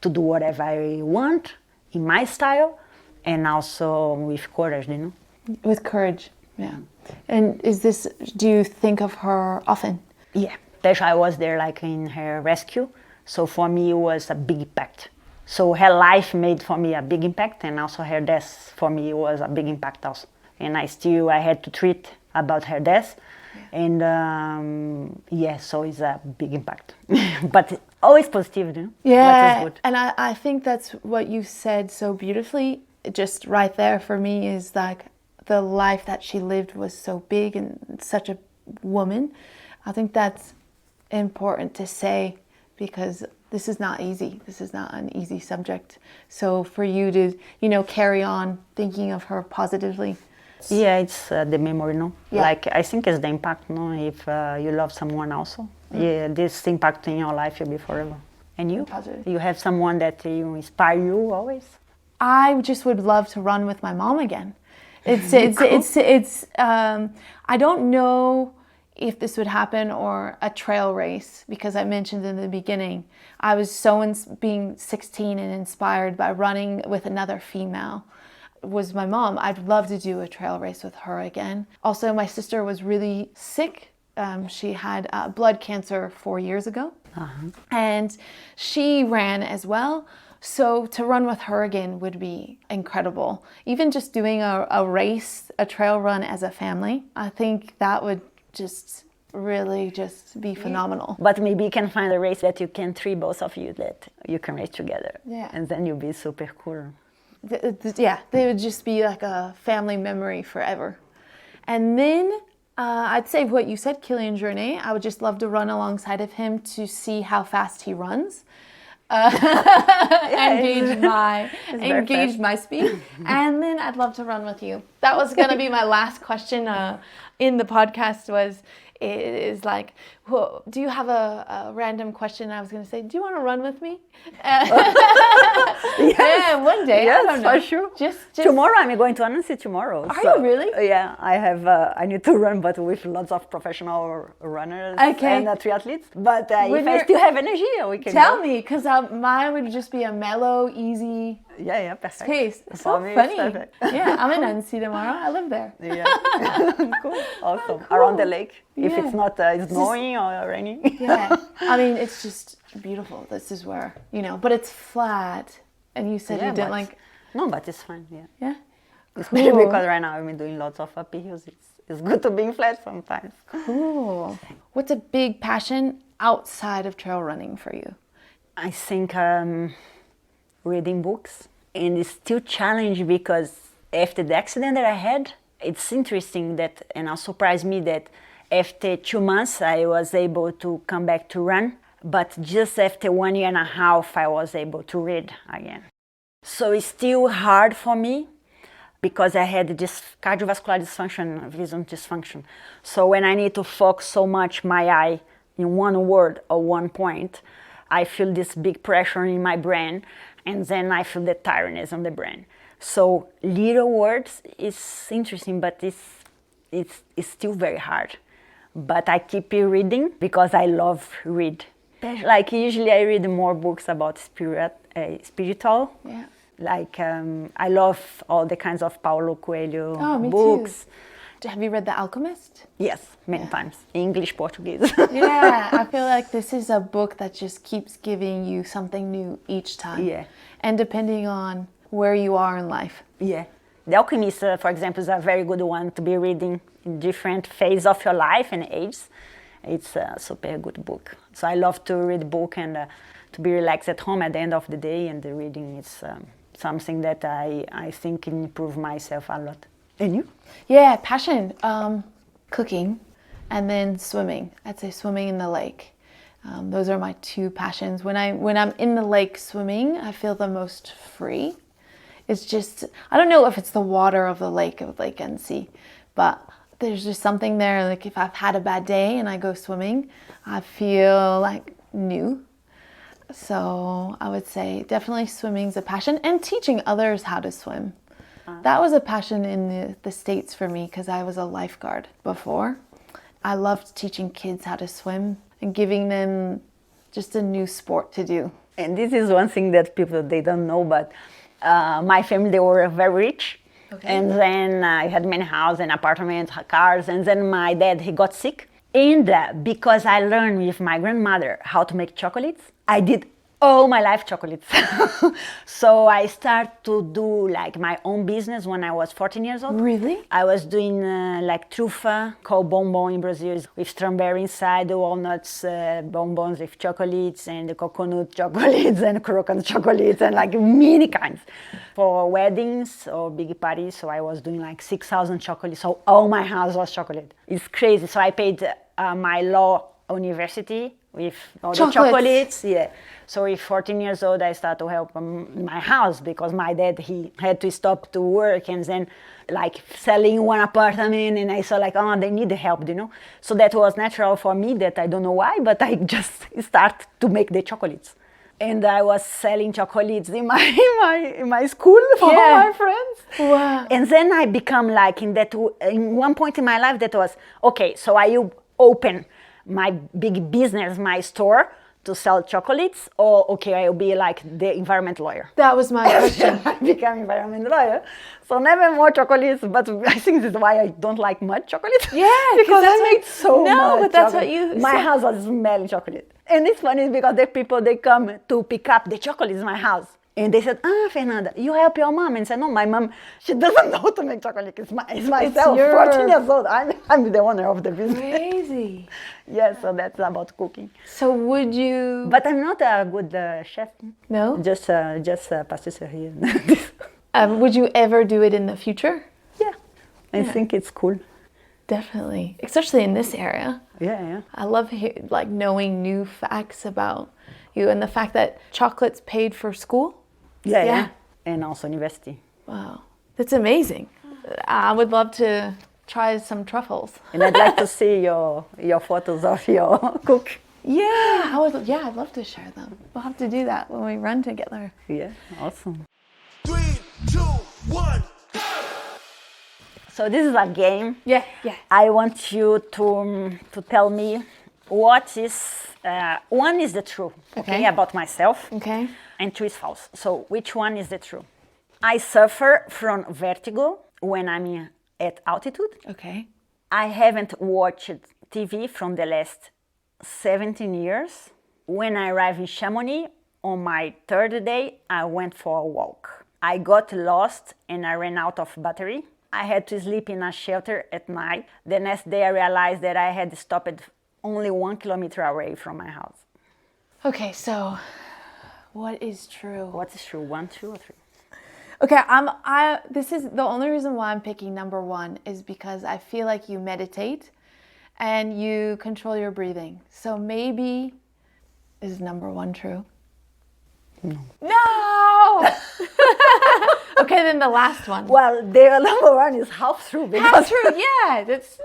do whatever I want in my style, and also with courage, With courage, yeah. And do you think of her often? Yeah, especially I was there in her rescue, so for me it was a big impact. So her life made for me a big impact, and also her death for me was a big impact also. And I had to treat about her death, and so it's a big impact. But always positive, Yeah, what is good. and I think that's what you said so beautifully, just right there for me, is the life that she lived was so big and such a woman. I think that's important to say, because this is not easy. This is not an easy subject. So for you to, carry on thinking of her positively. Yeah, it's the memory, Yeah. I think it's the impact, if you love someone also. Yeah, this impact in your life will be forever. And you? Positive. You have someone that you inspire you always? I just would love to run with my mom again. It's I don't know if this would happen, or a trail race, because I mentioned in the beginning, I was being 16 and inspired by running with another female, was my mom. I'd love to do a trail race with her again. Also, my sister was really sick. She had blood cancer 4 years ago, and she ran as well. So to run with her again would be incredible. Even just doing a race, a trail run as a family, I think that would really be phenomenal. But maybe you can find a race that you can treat both of you, that you can race together. Yeah. And then you'll be super cool. Yeah, they would just be like a family memory forever. And then I'd say what you said, Kylian Jornet. I would just love to run alongside of him to see how fast he runs. Engage my speed. And then I'd love to run with you. That was going to be my last question in the podcast, do you have a random question? I was going to say, do you want to run with me? Yes. Yeah, one day. Yes, I don't know. for sure. Just tomorrow I'm going to Annecy tomorrow. Are you really? Yeah, I need to run, but with lots of professional runners and triathletes. But if I still have energy, we can tell me, because mine would just be a mellow, easy perfect. pace. For So me, funny. it's perfect. Yeah, I'm in Annecy tomorrow. I live there. Yeah, cool, awesome. Cool. Around the lake, if it's not snowing or raining. Yeah, I mean, it's just beautiful. This is where, but it's flat. And you said you didn't like... No, but it's fine, yeah. Yeah? Especially Cool. because right now I've been doing lots of uphill hills. It's good to be in flat sometimes. Cool. What's a big passion outside of trail running for you? I think reading books. And it's still challenging because after the accident that I had, it's interesting that, and it surprised me that after 2 months I was able to come back to run. But just after 1 year and a half, I was able to read again. So it's still hard for me because I had this cardiovascular dysfunction, vision dysfunction. So when I need to focus so much my eye in one word or one point, I feel this big pressure in my brain, and then I feel the tiredness on the brain. So little words is interesting, but it's still very hard. But I keep reading because I love read. Usually I read more books about spiritual. Yeah. I love all the kinds of Paulo Coelho me books. Too. Have you read The Alchemist? Yes, many times. English, Portuguese. Yeah, I feel like this is a book that just keeps giving you something new each time. Yeah. And depending on where you are in life. Yeah. The Alchemist, for example, is a very good one to be reading in different phases of your life and ages. It's a super good book. So I love to read book and to be relaxed at home at the end of the day, and the reading is something that I think can improve myself a lot. And you? Yeah, passion, cooking, and then swimming. I'd say swimming in the lake. Those are my two passions. When I'm in the lake swimming, I feel the most free. It's just, I don't know if it's the water of Lake Annecy, but there's just something there. Like if I've had a bad day and I go swimming, I feel like new. So I would say definitely swimming's a passion, and teaching others how to swim. That was a passion in the States for me because I was a lifeguard before. I loved teaching kids how to swim and giving them just a new sport to do. And this is one thing that people, they don't know, but my family, they were very rich. Okay. And then I had many houses and apartments, cars, and then my dad, he got sick. And because I learned with my grandmother how to make chocolates, I did all my life chocolates. So I started to do like my own business when I was 14 years old. Really? I was doing like trufa, called bonbon in Brazil, with strawberry inside, the walnuts, bonbons with chocolates, and the coconut chocolates, and croquant chocolates, and like many kinds. For weddings or big parties, so I was doing like 6,000 chocolates, so all my house was chocolate. It's crazy. So I paid my law university with all the chocolates. Yeah. So with 14 years old, I started to help my house because my dad, he had to stop to work, and then like selling one apartment, and I saw like, oh, they need the help, you know. So that was natural for me, that I don't know why, but I just start to make the chocolates. And I was selling chocolates in my school for my friends. Wow. And then I become like in one point in my life that was, okay, so I open my big business, my store, to sell chocolates, or okay, I'll be like the environment lawyer. That was my question. I became environment lawyer. So never more chocolates, but I think this is why I don't like much chocolate. Yeah, because I made so much. No, but that's chocolate. what you My house was smelling chocolate. And it's funny because the people, they come to pick up the chocolates in my house. And they said, Fernanda, you help your mom. And I said, no, my mom, she doesn't know to make chocolate. It's myself, 14 years old. I'm the owner of the business. Crazy. Yeah, so that's about cooking. So would you... But I'm not a good chef. No? Just patisserie. Would you ever do it in the future? Yeah, I think it's cool. Definitely, especially in this area. Yeah. I love knowing new facts about you, and the fact that chocolates paid for school. Yeah. And also university. Wow, that's amazing. I would love to try some truffles. And I'd like to see your photos of your cook. Yeah, I'd love to share them. We'll have to do that when we run together. Yeah, awesome. 3, 2, 1, go! So this is a game. Yeah. I want you to tell me what is, one is the true, okay, about myself. Okay. And two is false. So which one is the true? I suffer from vertigo when I'm at altitude. Okay. I haven't watched TV from the last 17 years. When I arrived in Chamonix, on my third day, I went for a walk. I got lost and I ran out of battery. I had to sleep in a shelter at night. The next day I realized that I had stopped only 1 kilometer away from my house. Okay, so what is true? What is true, 1, 2, or 3? Okay, this is the only reason why I'm picking number 1 is because I feel like you meditate and you control your breathing. So maybe, is number 1 true? No! Okay, then the last one. Well, the number 1 is half true. Half true, yeah. That's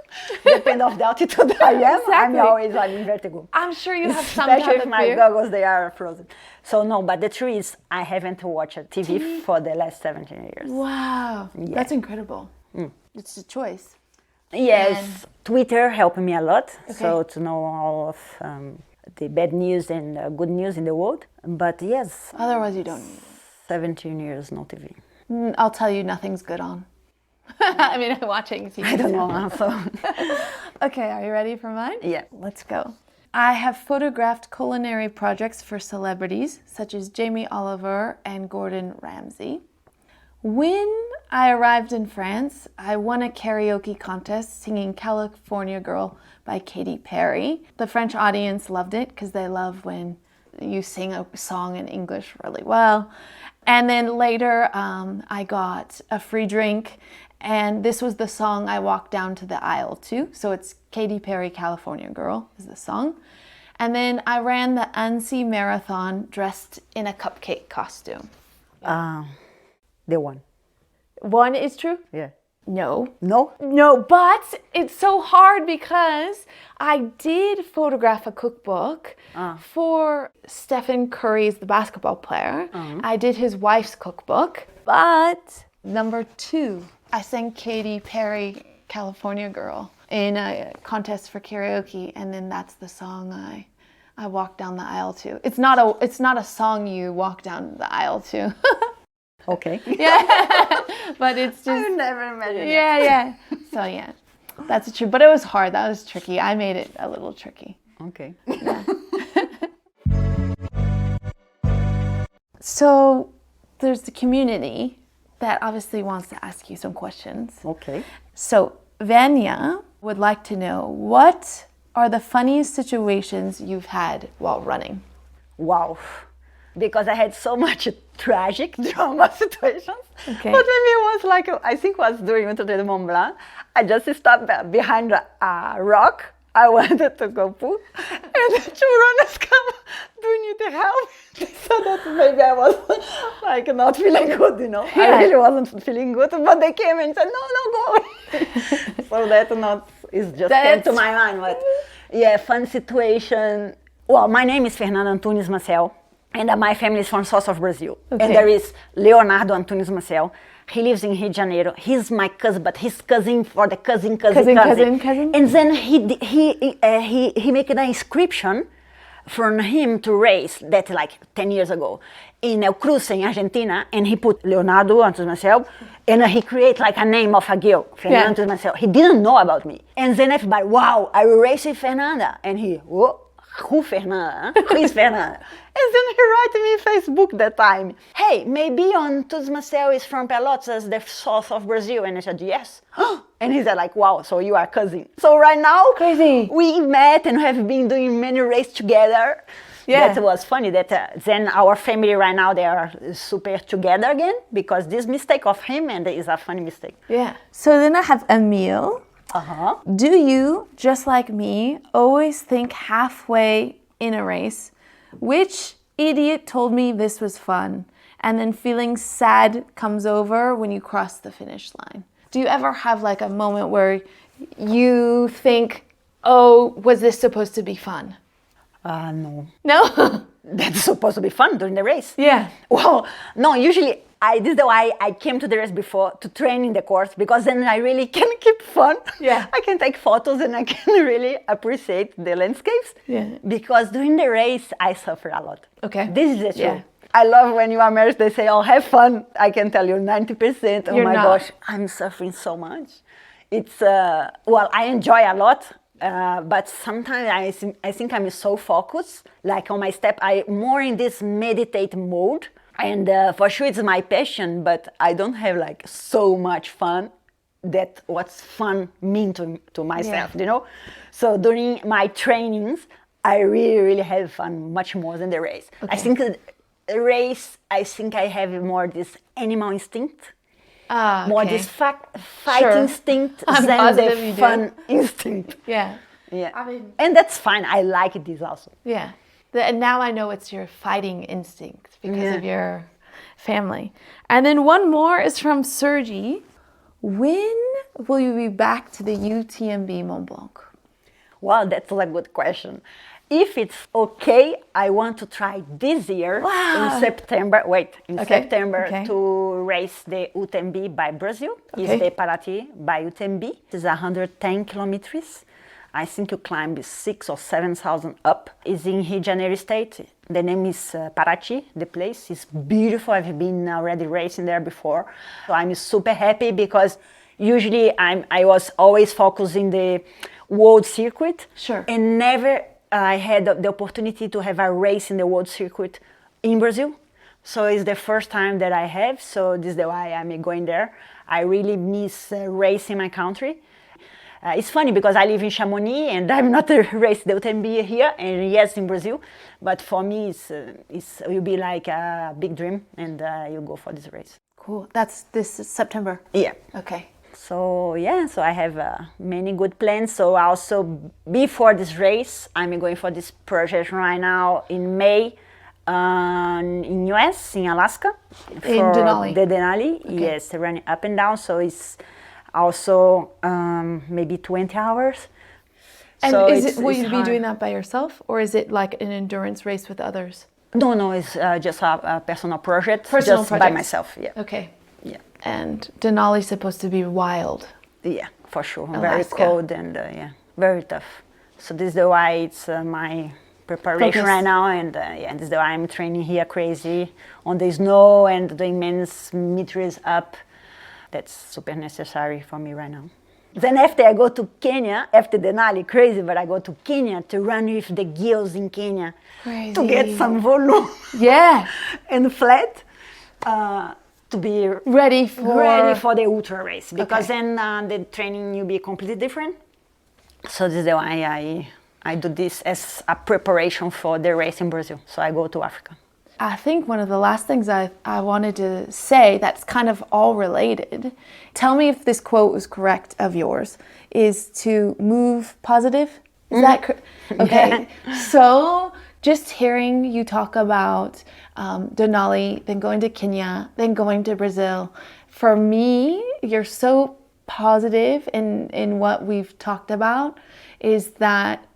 depending on the altitude I am, Exactly. I'm always in vertigo. I'm sure you have some Especially type if of my fear. goggles, they are frozen. So no, but the truth is I haven't watched TV for the last 17 years. Wow, Yeah. that's incredible. It's a choice. Yes, Twitter helped me a lot. Okay. So to know all of the bad news and good news in the world. But yes, Otherwise, you don't need it. 17 years, no TV. I'll tell you, nothing's good on. I mean, watching TV. I don't know. So Okay, are you ready for mine? yeah. Let's go. I have photographed culinary projects for celebrities such as Jamie Oliver and Gordon Ramsay. When I arrived in France. I won a karaoke contest singing California Girl by Katy Perry. The French audience loved it because they love when you sing a song in English really well. And then later I got a free drink, and this was the song I walked down to the aisle to. So it's Katy Perry, California Girl is the song. And then I ran the Annecy Marathon dressed in a cupcake costume. The one. One is true? Yeah. No. No? No, but it's so hard because I did photograph a cookbook for Stephen Curry's, the basketball player. I did his wife's cookbook. But number 2, I sang Katy Perry, California Girl, in a contest for karaoke, and then that's the song I walked down the aisle to. It's not a song you walk down the aisle to. Okay. Yeah, but it's just... I would never imagine Yeah. So yeah, that's true. But it was hard. That was tricky. I made it a little tricky. Okay. Yeah. So there's the community that obviously wants to ask you some questions. Okay. So Vanya would like to know, what are the funniest situations you've had while running? Wow. Because I had so much tragic drama situations. Okay. But maybe it was like, I think it was during UTMB Mont-Blanc. I just stopped behind a rock. I wanted to go poo. And the 2 runners come, do you need the help? So that maybe I was like not feeling good, you know. Yeah. I really wasn't feeling good, but they came and said, no, go away. So that is just came to my mind. But yeah, fun situation. Well, my name is Fernanda Maciel. And my family is from south of Brazil. Okay. And there is Leonardo Antunes Maciel. He lives in Rio de Janeiro. He's my cousin, but his cousin for the cousin. And then he made an inscription from him to race that like 10 years ago in El Cruce in Argentina. And he put Leonardo Antunes Maciel, and he created like a name of a girl, Fernanda Antunes Maciel. He didn't know about me. And then everybody, wow, I will race with Fernanda. And he, whoa. Who Fernanda? Who is Fernanda? And then he wrote me Facebook that time. Hey, maybe Antunes Maciel is from Pelotas, the south of Brazil. And I said, yes. And he said like, wow, so you are cousin. So right now, Crazy. We met and have been doing many races together. Yeah. That was funny that then our family right now, they are super together again because this mistake of him, and it is a funny mistake. Yeah. So then I have Emile. Do you, just like me, always think halfway in a race, which idiot told me this was fun, and then feeling sad comes over when you cross the finish line? Do you ever have like a moment where you think, oh, was this supposed to be fun? No. No? That's supposed to be fun during the race. Yeah. Well, no, usually this is the way I came to the race before to train in the course, because then I really can keep fun. Yeah. I can take photos and I can really appreciate the landscapes. Yeah. Because during the race, I suffer a lot. Okay. This is the truth. Yeah. I love when you are married, they say, oh, have fun. I can tell you 90%. Oh You're my not. gosh, I'm suffering so much. It's, well, I enjoy a lot. But sometimes I think I'm so focused, like on my step, I'm more in this meditate mode. And for sure it's my passion, but I don't have like so much fun that what's fun mean to myself, you know? So during my trainings, I really have fun much more than the race. Okay. I think the race, I think I have more this animal instinct. More okay. this fight Sure. instinct I'm than positive the you do. fun instinct. Yeah. Yeah, I mean- and that's fine. I like this also. Yeah. And now I know it's your fighting instinct because of your family. And then one more is from Sergi. When will you be back to the UTMB Mont-Blanc? Well, that's a good question. If it's okay, I want to try this year in September. September Okay. to race the UTMB by Brazil. Okay. It's the Paraty by UTMB. It's 110 kilometers. I think you climb 6,000 or 7,000 up. It's in Rio de Janeiro state. The name is Paraty. The place is beautiful. I've been already racing there before. So I'm super happy because usually I was always focusing the world circuit. Sure. And never I had the opportunity to have a race in the world circuit in Brazil. So it's the first time that I have, so this is why I'm going there. I really miss racing my country. It's funny because I live in Chamonix and I'm not racing the UTMB here, and yes, in Brazil. But for me, it will be like a big dream, and you go for this race. Cool. That's this September. Yeah. Okay. So so I have many good plans. So also before this race, I'm going for this project right now in May in US, in Alaska. In Denali. The Denali, Okay. yes, running up and down. So it's also maybe 20 hours. And So will it's you be hard. doing that by yourself, or is it like an endurance race with others? No, it's just a personal project. Personal just by project. myself, yeah. Okay. Yeah. And Denali's supposed to be wild. Yeah, for sure. Very Alaska. cold and very tough. So this is why it's my preparation Focus. right now, and this is why I'm training here crazy on the snow and the immense meters up. That's super necessary for me right now. Then after I go to Kenya, after Denali, crazy, but I go to Kenya to run with the girls in Kenya to get Crazy. some volume Yeah. and flat. To be Ready for the ultra race, because Okay. then the training will be completely different. So this is why I do this as a preparation for the race in Brazil. So I go to Africa. I think one of the last things I wanted to say that's kind of all related, tell me if this quote was correct of yours, is to move positive. Is that correct? Okay. So just hearing you talk about Denali, then going to Kenya, then going to Brazil, for me, you're so positive in what we've talked about, is that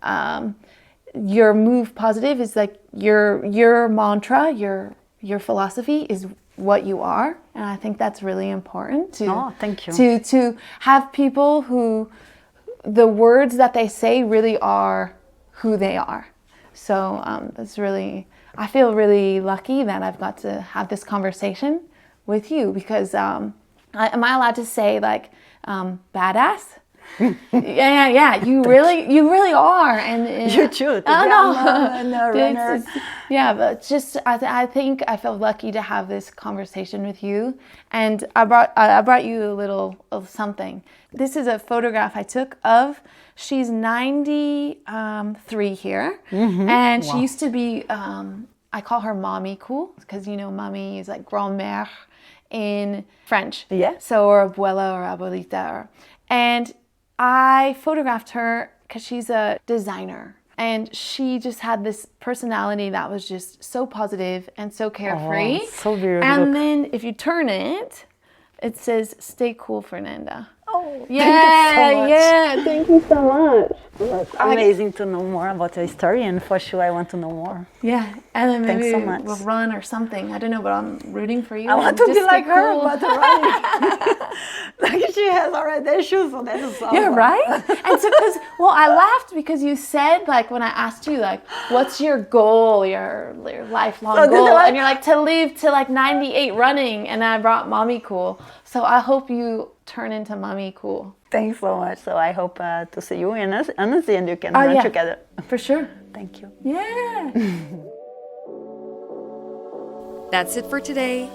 your move positive is like your mantra, your philosophy is what you are, and I think that's really important to Thank you. to have people who the words that they say really are who they are. So it's really, I feel really lucky that I've got to have this conversation with you, because am I allowed to say like badass? yeah. You really are, and You too. Yeah, but just I think I feel lucky to have this conversation with you, and I brought you a little of something. This is a photograph I took of. She's 93 here, and she used to be. I call her Mommy Cool, because Mommy is like grand-mère in French. Yeah. So, or abuela or abuelita, and I photographed her because she's a designer, and she just had this personality that was just so positive and so carefree. Oh, so beautiful. And then if you turn it, it says, "Stay cool, Fernanda." Oh, Yeah, thank you so much. yeah. Thank you so much. Amazing to know more about your story, and for sure I want to know more. Yeah, and then Thanks maybe so much. we'll run or something. I don't know, but I'm rooting for you. I want to Just be stay like her, cool. but running. Like she has already the shoes, so that is awesome. Yeah, right? And so, I laughed because you said, like, when I asked you, like, what's your goal, your lifelong So this is goal? like- And you're like, to live to like 98 running. And I brought Mommy Cool. So I hope you turn into Mommy Cool. Thanks so much. So I hope to see you in Annecy, and you can run yeah. together. For sure. Thank you. Yeah. That's it for today.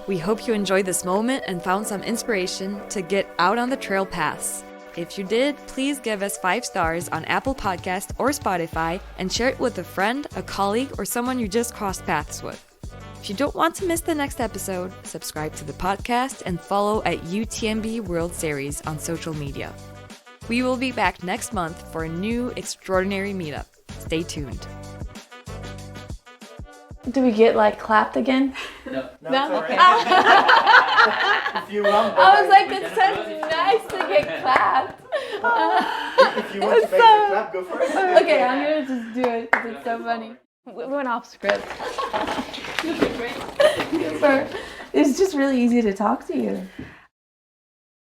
We hope you enjoyed this moment and found some inspiration to get out on the trail paths. If you did, please give us 5 stars on Apple Podcast or Spotify, and share it with a friend, a colleague, or someone you just crossed paths with. If you don't want to miss the next episode, subscribe to the podcast and follow at UTMB World Series on social media. We will be back next month for a new extraordinary meetup. Stay tuned. Do we get like clapped again? No. No? Okay. If you run, I was like, that sounds nice to get clapped. if you want to make the clap, go for it. Okay, I'm gonna just do it because it's so funny. We went off script. Super. It's just really easy to talk to you.